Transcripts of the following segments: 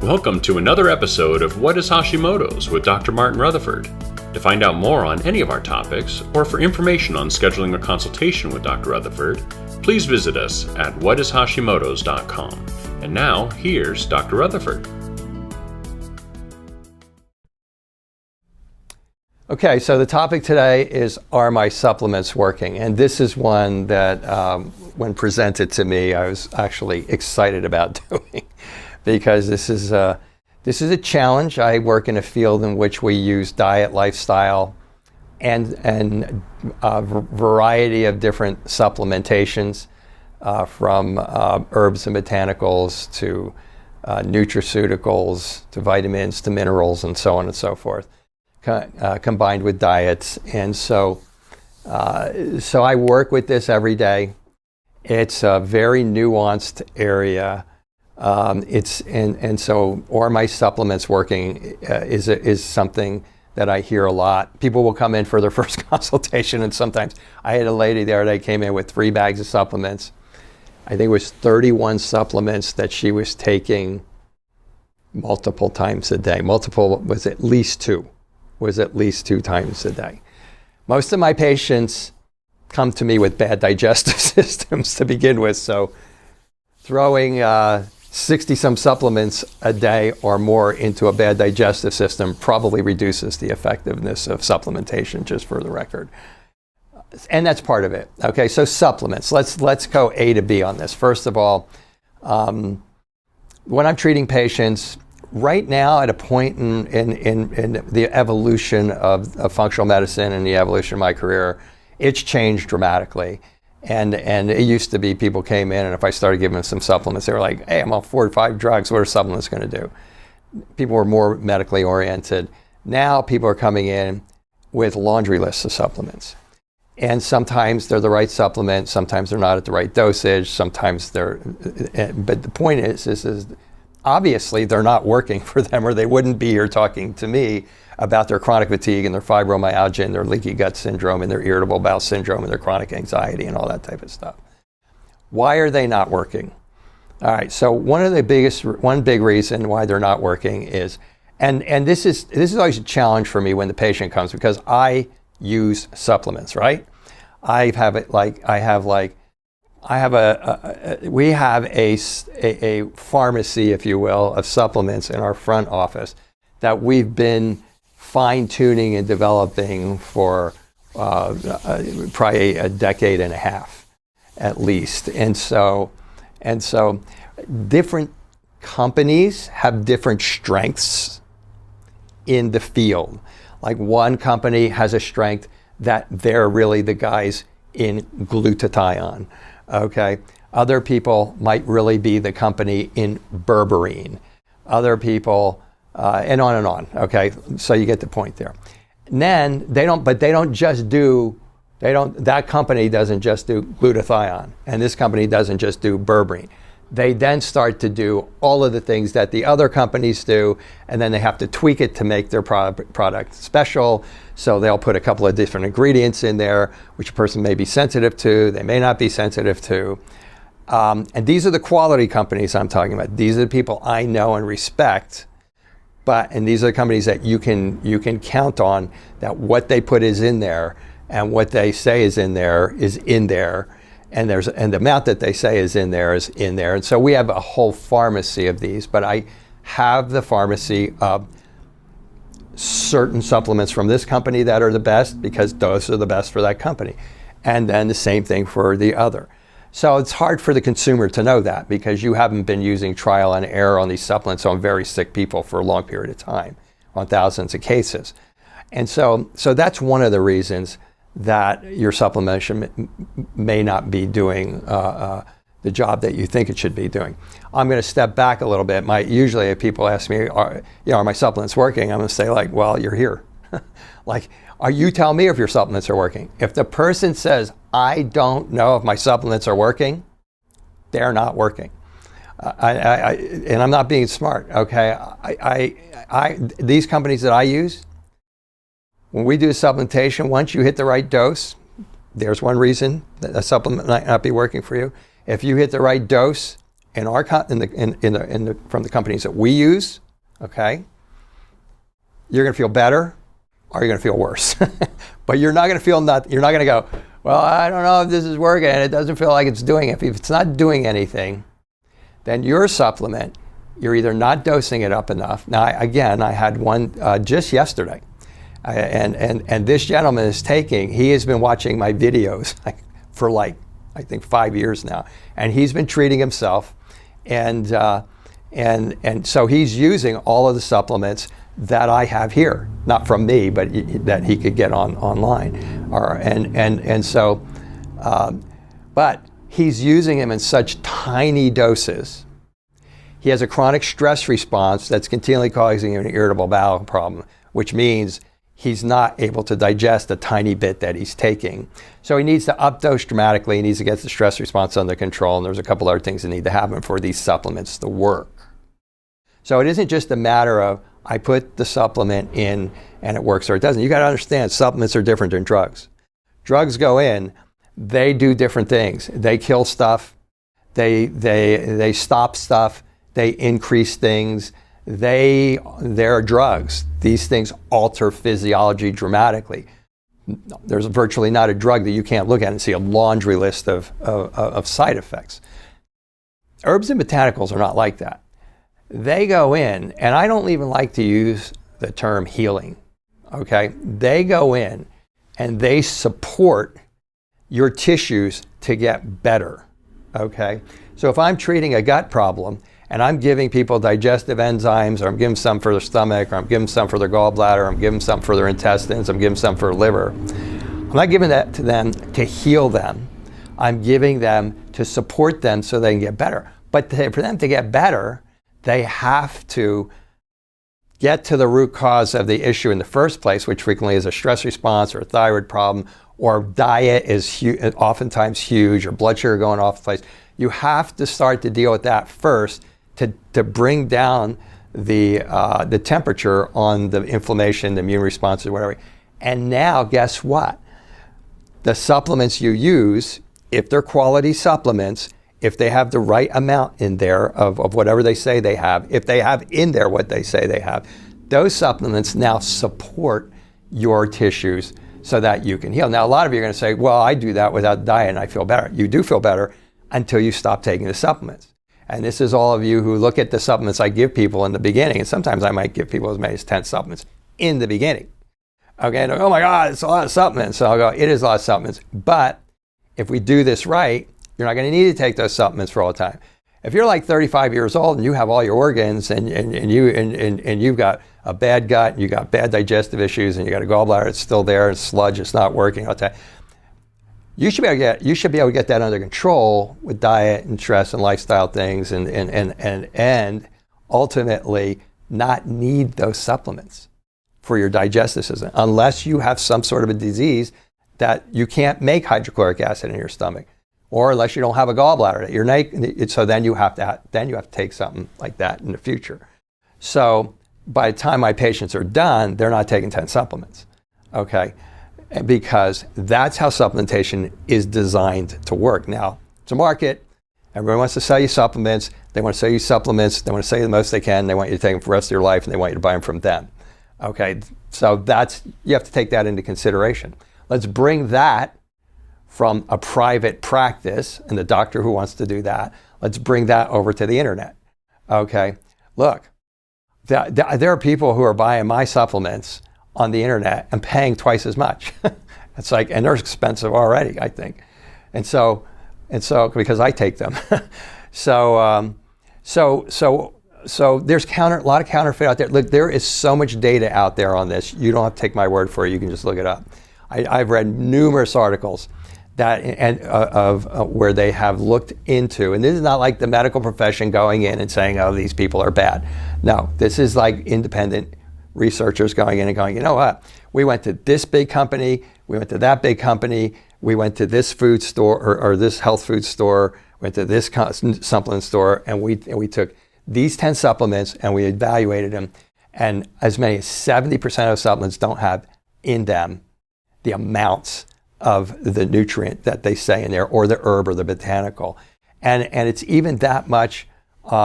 Welcome to another episode of What is Hashimoto's with Dr. Martin Rutherford. To find out more on any of our topics, or for information on scheduling a consultation with Dr. Rutherford, please visit us at whatishashimoto's.com. And now, here's Dr. Rutherford. Okay, so the topic today is, are my supplements working? And this is one that, when presented to me, I was actually excited about doing, because this is a challenge. I work in a field in which we use diet, lifestyle, and a variety of different supplementations, from herbs and botanicals to nutraceuticals to vitamins to minerals and so on and so forth. Combined with diets, and so I work with this every day. It's a very nuanced area. So are my supplements working is something that I hear a lot. People will come in for their first consultation, and sometimes I had a lady the other day came in with 3 bags of supplements. I think it was 31 supplements that she was taking multiple times a day. Multiple was at least 2 times a day. Most of my patients come to me with bad digestive systems to begin with, so throwing 60-some supplements a day or more into a bad digestive system probably reduces the effectiveness of supplementation, just for the record. And that's part of it. Okay, so supplements. Let's go A to B on this. First of all, when I'm treating patients, right now, at a point in the evolution of functional medicine and the evolution of my career, it's changed dramatically. And it used to be people came in, and if I started giving them some supplements, they were like, hey, I'm on 4 or 5 drugs. What are supplements going to do? People were more medically oriented. Now people are coming in with laundry lists of supplements. And sometimes they're the right supplement. Sometimes they're not at the right dosage. Sometimes they're, but the point is obviously they're not working for them, or they wouldn't be here talking to me about their chronic fatigue and their fibromyalgia and their leaky gut syndrome and their irritable bowel syndrome and their chronic anxiety and all that type of stuff. Why are they not working? All right, so one big reason why they're not working is, and this is always a challenge for me when the patient comes, because I use supplements, right? We have a pharmacy, if you will, of supplements in our front office that we've been fine-tuning and developing for probably a decade and a half, at least. And so different companies have different strengths in the field. Like, one company has a strength that they're really the guys in glutathione. Okay, other people might really be the company in berberine. Other people, and on. Okay, so you get the point there. And then that company doesn't just do glutathione, and this company doesn't just do berberine. They then start to do all of the things that the other companies do, and then they have to tweak it to make their product special. So they'll put a couple of different ingredients in there, which a person may be sensitive to, they may not be sensitive to. And these are the quality companies I'm talking about. These are the people I know and respect, and these are the companies that you can count on, that what they put is in there, and what they say is in there is in there. And the amount that they say is in there is in there. And so we have a whole pharmacy of these, but I have the pharmacy of certain supplements from this company that are the best, because those are the best for that company. And then the same thing for the other. So it's hard for the consumer to know that, because you haven't been using trial and error on these supplements on very sick people for a long period of time, on thousands of cases. And so that's one of the reasons that your supplementation may not be doing the job that you think it should be doing. I'm going to step back a little bit. Usually if people ask me, are my supplements working? I'm going to say, like, well, you're here. Like, are you telling me if your supplements are working? If the person says, I don't know if my supplements are working, they're not working. And I'm not being smart, okay? These companies that I use, when we do supplementation, once you hit the right dose, there's one reason that a supplement might not be working for you. If you hit the right dose, in our from the companies that we use, okay, you're going to feel better or you're going to feel worse. But you're not going to feel you're not going to go, well, I don't know if this is working. It doesn't feel like it's doing it. If it's not doing anything, then your supplement, you're either not dosing it up enough. Now, I had one just yesterday. And this gentleman is he has been watching my videos for I think 5 years now. And he's been treating himself. And so he's using all of the supplements that I have here, not from me, but that he could get online. But he's using them in such tiny doses. He has a chronic stress response that's continually causing him an irritable bowel problem, which means he's not able to digest a tiny bit that he's taking. So he needs to updose dramatically. He needs to get the stress response under control. And there's a couple other things that need to happen for these supplements to work. So it isn't just a matter of I put the supplement in and it works or it doesn't. You got to understand supplements are different than drugs. Drugs go in, they do different things. They kill stuff. They stop stuff. They increase things. They're drugs. These things alter physiology dramatically. There's virtually not a drug that you can't look at and see a laundry list of side effects. Herbs and botanicals are not like that. They go in, and I don't even like to use the term healing, okay? They go in and they support your tissues to get better, okay? So if I'm treating a gut problem and I'm giving people digestive enzymes, or I'm giving some for their stomach, or I'm giving some for their gallbladder, or I'm giving some for their intestines, I'm giving some for their liver, I'm not giving that to them to heal them. I'm giving them to support them so they can get better. But for them to get better, they have to get to the root cause of the issue in the first place, which frequently is a stress response or a thyroid problem, or diet is oftentimes huge, or blood sugar going off the place. You have to start to deal with that first to bring down the temperature on the inflammation, the immune responses, whatever. And now, guess what? The supplements you use, if they're quality supplements, if they have the right amount in there of whatever they say they have, if they have in there what they say they have, those supplements now support your tissues so that you can heal. Now, a lot of you are going to say, well, I do that without diet and I feel better. You do feel better until you stop taking the supplements. And this is all of you who look at the supplements I give people in the beginning, and sometimes I might give people as many as 10 supplements in the beginning. Okay, and oh my God, it's a lot of supplements. So I'll go, it is a lot of supplements. But if we do this right, you're not going to need to take those supplements for all the time. If you're like 35 years old and you have all your organs and you've got a bad gut, and you got bad digestive issues, and you got a gallbladder that's still there, and sludge, it's not working, all the time, you should be able to get that under control with diet and stress and lifestyle things, and ultimately not need those supplements for your digestive system unless you have some sort of a disease that you can't make hydrochloric acid in your stomach, or unless you don't have a gallbladder that you're naked. So then you have to take something like that in the future. So by the time my patients are done, they're not taking 10 supplements, okay? Because that's how supplementation is designed to work. Now, it's a market. Everyone wants to sell you supplements. They want to sell you supplements. They want to sell you the most they can. They want you to take them for the rest of your life, and they want you to buy them from them. Okay, so you have to take that into consideration. Let's bring that from a private practice and the doctor who wants to do that. Let's bring that over to the internet. Okay, look, there are people who are buying my supplements on the internet and paying twice as much. It's like, and they're expensive already, I think. And so because I take them. So there's a lot of counterfeit out there. Look, there is so much data out there on this. You don't have to take my word for it. You can just look it up. I've read numerous articles where they have looked into, and this is not like the medical profession going in and saying, oh, these people are bad. No, this is like independent researchers going in and going, you know what? We went to this big company, we went to that big company, we went to this food store or this health food store, went to this supplement store, and we took these 10 supplements and we evaluated them, and as many as 70% of supplements don't have in them the amounts of the nutrient that they say in there, or the herb or the botanical. And it's even that much,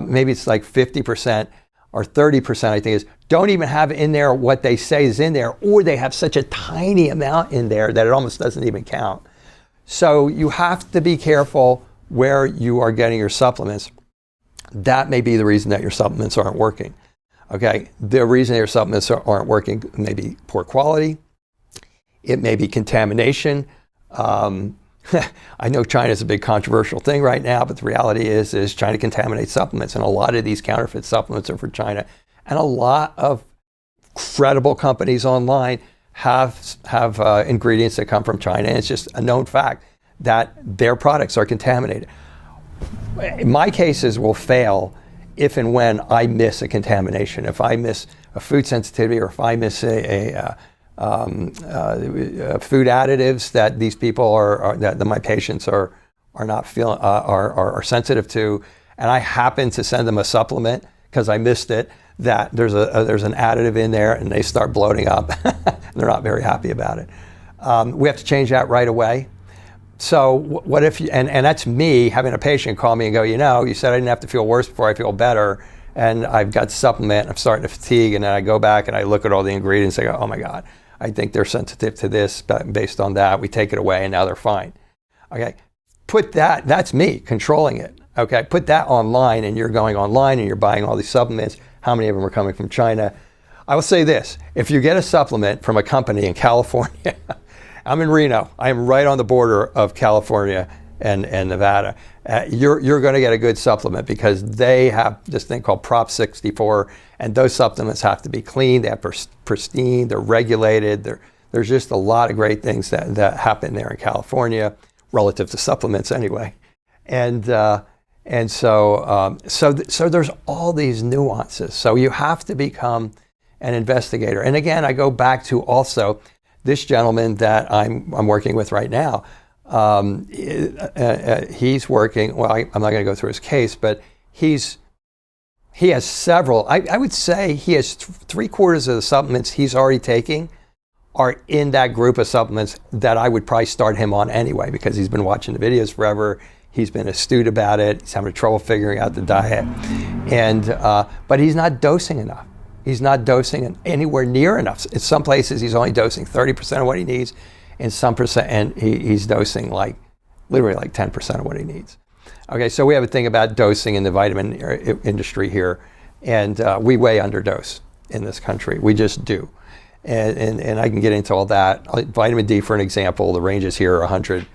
maybe it's like 50% or 30%, I think is, don't even have in there what they say is in there, or they have such a tiny amount in there that it almost doesn't even count. So you have to be careful where you are getting your supplements. That may be the reason that your supplements aren't working. Okay, the reason your supplements aren't working may be poor quality. It may be contamination. I know China is a big controversial thing right now, but the reality is China contaminates supplements, and a lot of these counterfeit supplements are for China. And a lot of credible companies online have ingredients that come from China, and it's just a known fact that their products are contaminated. My cases will fail if and when I miss a contamination. If I miss a food sensitivity, or if I miss food additives that these people that my patients are not feeling are sensitive to, and I happen to send them a supplement because I missed it, that there's an additive in there, and they start bloating up. They're not very happy about it. We have to change that right away. So what if you, and that's me having a patient call me and go, you said I didn't have to feel worse before I feel better, and I've got supplement, I'm starting to fatigue, and then I go back and I look at all the ingredients, I go, oh my God, I think they're sensitive to this, but based on that, we take it away and now they're fine. Okay, that's me controlling it. Okay, put that online, and you're going online and you're buying all these supplements. How many of them are coming from China? I will say this, if you get a supplement from a company in California, I'm in Reno, I am right on the border of California and Nevada, you're going to get a good supplement because they have this thing called Prop 64, and those supplements have to be clean, they have pristine, they're regulated, there's just a lot of great things that happen there in California relative to supplements anyway. And so there's all these nuances. So you have to become an investigator. And again, I go back to also this gentleman that I'm working with right now. He's working, well, I'm not going to go through his case, but he has several, I would say he has 3/4 of the supplements he's already taking are in that group of supplements that I would probably start him on anyway, because he's been watching the videos forever. He's been astute about it. He's having trouble figuring out the diet. But he's not dosing enough. He's not dosing anywhere near enough. In some places, he's only dosing 30% of what he needs. In some percent, and he's dosing literally 10% of what he needs. Okay, so we have a thing about dosing in the vitamin industry here, and we way underdose in this country. We just do. And I can get into all that. Vitamin D, for an example, the ranges here are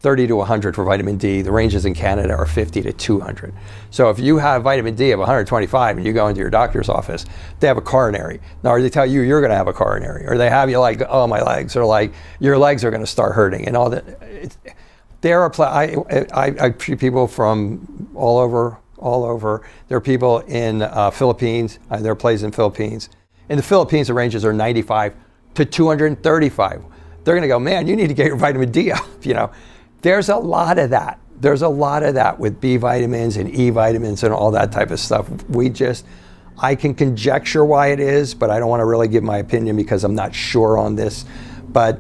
30 to 100 for vitamin D. The ranges in Canada are 50 to 200. So if you have vitamin D of 125 and you go into your doctor's office, they have a coronary. Now, or they tell you you're going to have a coronary, or they have you like, oh, my legs, or like your legs are going to start hurting, and all that. I treat people from all over. There are people in Philippines. There are places in Philippines. In the Philippines, the ranges are 95 to 235. They're going to go, man, you need to get your vitamin D up, There's a lot of that. There's a lot of that with B vitamins and E vitamins and all that type of stuff. I can conjecture why it is, but I don't want to really give my opinion because I'm not sure on this. But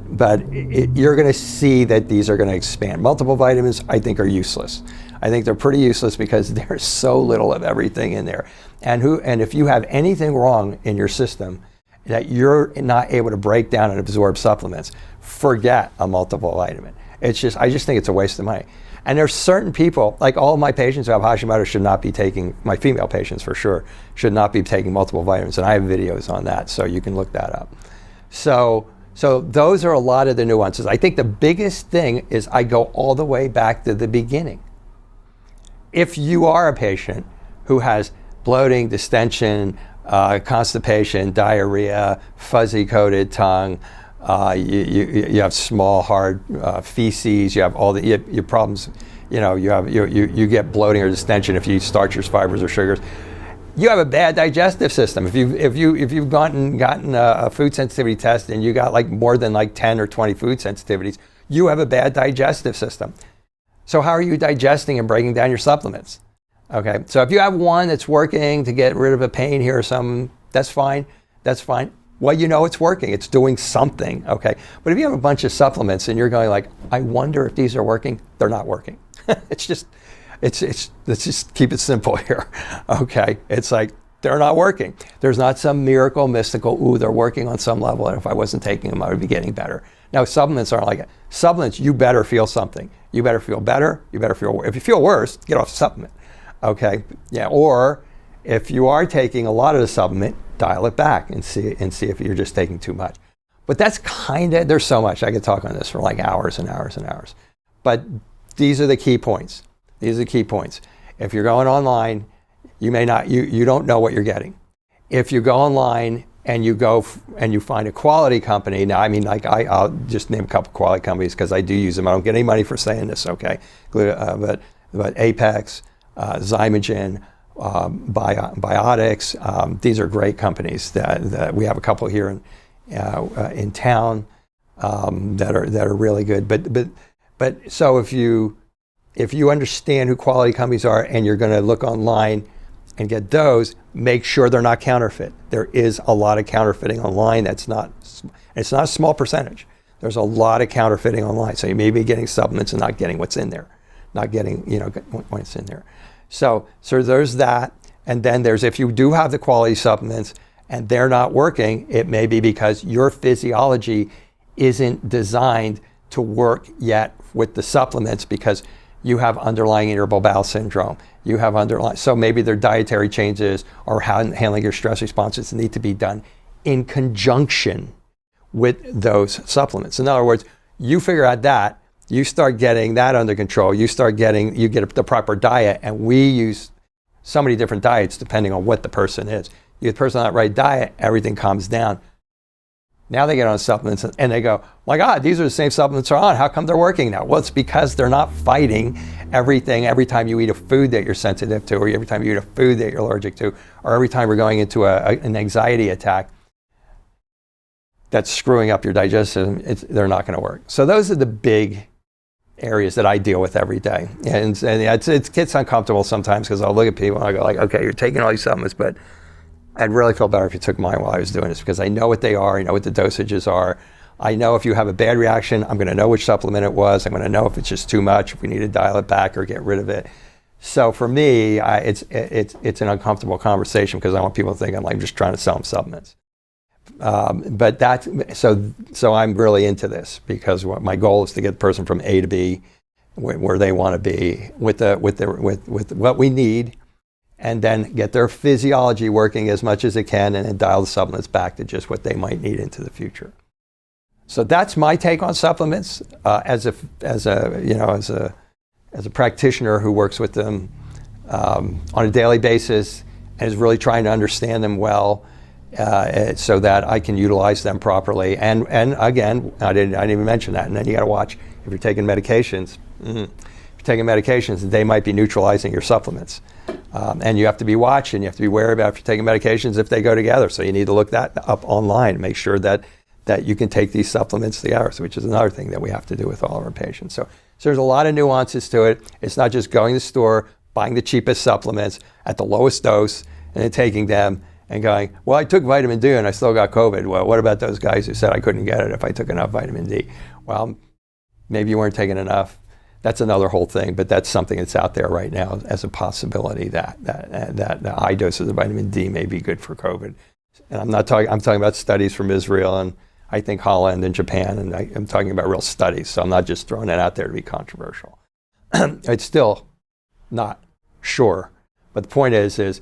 you're going to see that these are going to expand. Multiple vitamins, I think, are useless. I think they're pretty useless because there's so little of everything in there. And if you have anything wrong in your system that you're not able to break down and absorb supplements, forget a multiple vitamin. I just think it's a waste of money. And there's certain people, like all of my patients who have Hashimoto should not be taking, my female patients for sure, should not be taking multiple vitamins. And I have videos on that, so you can look that up. So those are a lot of the nuances. I think the biggest thing is I go all the way back to the beginning. If you are a patient who has bloating, distension, constipation, diarrhea, fuzzy-coated tongue, you have small, hard feces. You have all your problems. You get bloating or distension if you eat starches, fibers, or sugars. You have a bad digestive system. If you've gotten a food sensitivity test and you got more than 10 or 20 food sensitivities, you have a bad digestive system. So how are you digesting and breaking down your supplements? Okay, so if you have one that's working to get rid of a pain here or something, that's fine. That's fine. Well, it's working. It's doing something, okay? But if you have a bunch of supplements and you're going I wonder if these are working, they're not working. It's let's just keep it simple here. Okay, it's like they're not working. There's not some miracle, mystical, ooh, they're working on some level, and if I wasn't taking them, I would be getting better. Now, supplements aren't like it. Supplements, you better feel something. You better feel better. You better feel, if you feel worse, get off the supplement. Okay, yeah, or if you are taking a lot of the supplement, dial it back and see if you're just taking too much. But that's there's so much. I could talk on this for like hours and hours and hours. But these are the key points. These are the key points. If you're going online, you may not, you don't know what you're getting. If you go online and you find a quality company, now I mean, like I'll just name a couple quality companies because I do use them. I don't get any money for saying this, okay? But Apex, Zymogen, Biotics, these are great companies that we have a couple here in town that are really good. But so if you understand who quality companies are and you're going to look online and get those, make sure they're not counterfeit. There is a lot of counterfeiting online. It's not a small percentage. There's a lot of counterfeiting online. So you may be getting supplements and not getting what's in there, not getting what's in there. So there's that. And then there's, if you do have the quality supplements and they're not working, it may be because your physiology isn't designed to work yet with the supplements because you have underlying irritable bowel syndrome. You have so maybe their dietary changes or handling your stress responses need to be done in conjunction with those supplements. In other words, you figure out that, you start getting that under control, you get the proper diet, and we use so many different diets depending on what the person is. You get the person on that right diet, everything calms down. Now they get on supplements and they go, my God, these are the same supplements are on. How come they're working now? Well, it's because they're not fighting everything every time you eat a food that you're sensitive to, or every time you eat a food that you're allergic to, or every time we're going into an anxiety attack that's screwing up your digestion. They're not going to work. So those are the big areas that I deal with every day. And it gets uncomfortable sometimes because I'll look at people and I go like, okay, you're taking all these supplements, but I'd really feel better if you took mine while I was doing this because I know what they are, I know what the dosages are. I know if you have a bad reaction, I'm going to know which supplement it was. I'm going to know if it's just too much, if we need to dial it back or get rid of it. So for me, it's an uncomfortable conversation because I want people to think I'm like just trying to sell them supplements. But so I'm really into this because my goal is to get the person from A to B, where they want to be with what we need, and then get their physiology working as much as it can, and then dial the supplements back to just what they might need into the future. So that's my take on supplements as a practitioner who works with them on a daily basis and is really trying to understand them well so that I can utilize them properly. And again, I didn't even mention that. And then you got to watch if you're taking medications. If you're taking medications, they might be neutralizing your supplements. And you have to be watching, you have to be wary about if you're taking medications, if they go together. So you need to look that up online, make sure that you can take these supplements together, which is another thing that we have to do with all of our patients. So there's a lot of nuances to it. It's not just going to the store, buying the cheapest supplements at the lowest dose, and then taking them and going, well, I took vitamin D and I still got COVID. Well, what about those guys who said I couldn't get it if I took enough vitamin D? Well, maybe you weren't taking enough. That's another whole thing, but that's something that's out there right now as a possibility that high doses of vitamin D may be good for COVID. And I'm talking about studies from Israel and I think Holland and Japan, and I'm talking about real studies, so I'm not just throwing it out there to be controversial. It's still not sure, but the point is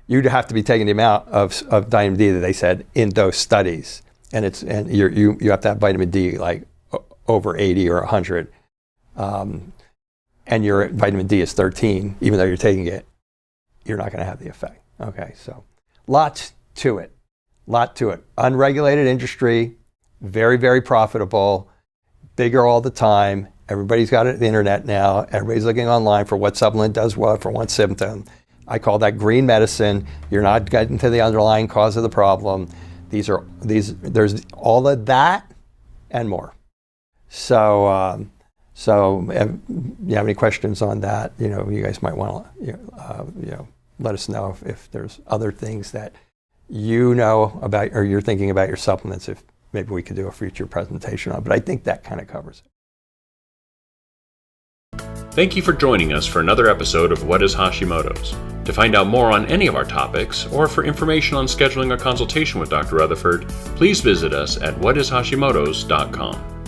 you'd have to be taking the amount of vitamin D that they said in those studies, and you have to have vitamin D like over 80 or 100. And your vitamin D is 13, even though you're taking it, you're not going to have the effect. Okay, so lot to it. Unregulated industry, very, very profitable, bigger all the time. Everybody's got it on the internet now. Everybody's looking online for what supplement does what for what symptom. I call that green medicine. You're not getting to the underlying cause of the problem. There's all of that and more. So if you have any questions on that, you guys might want to, let us know if there's other things that you know about or you're thinking about your supplements. If maybe we could do a future presentation on, but I think that kind of covers it. Thank you for joining us for another episode of What is Hashimoto's? To find out more on any of our topics, or for information on scheduling a consultation with Dr. Rutherford, please visit us at whatishashimoto's.com.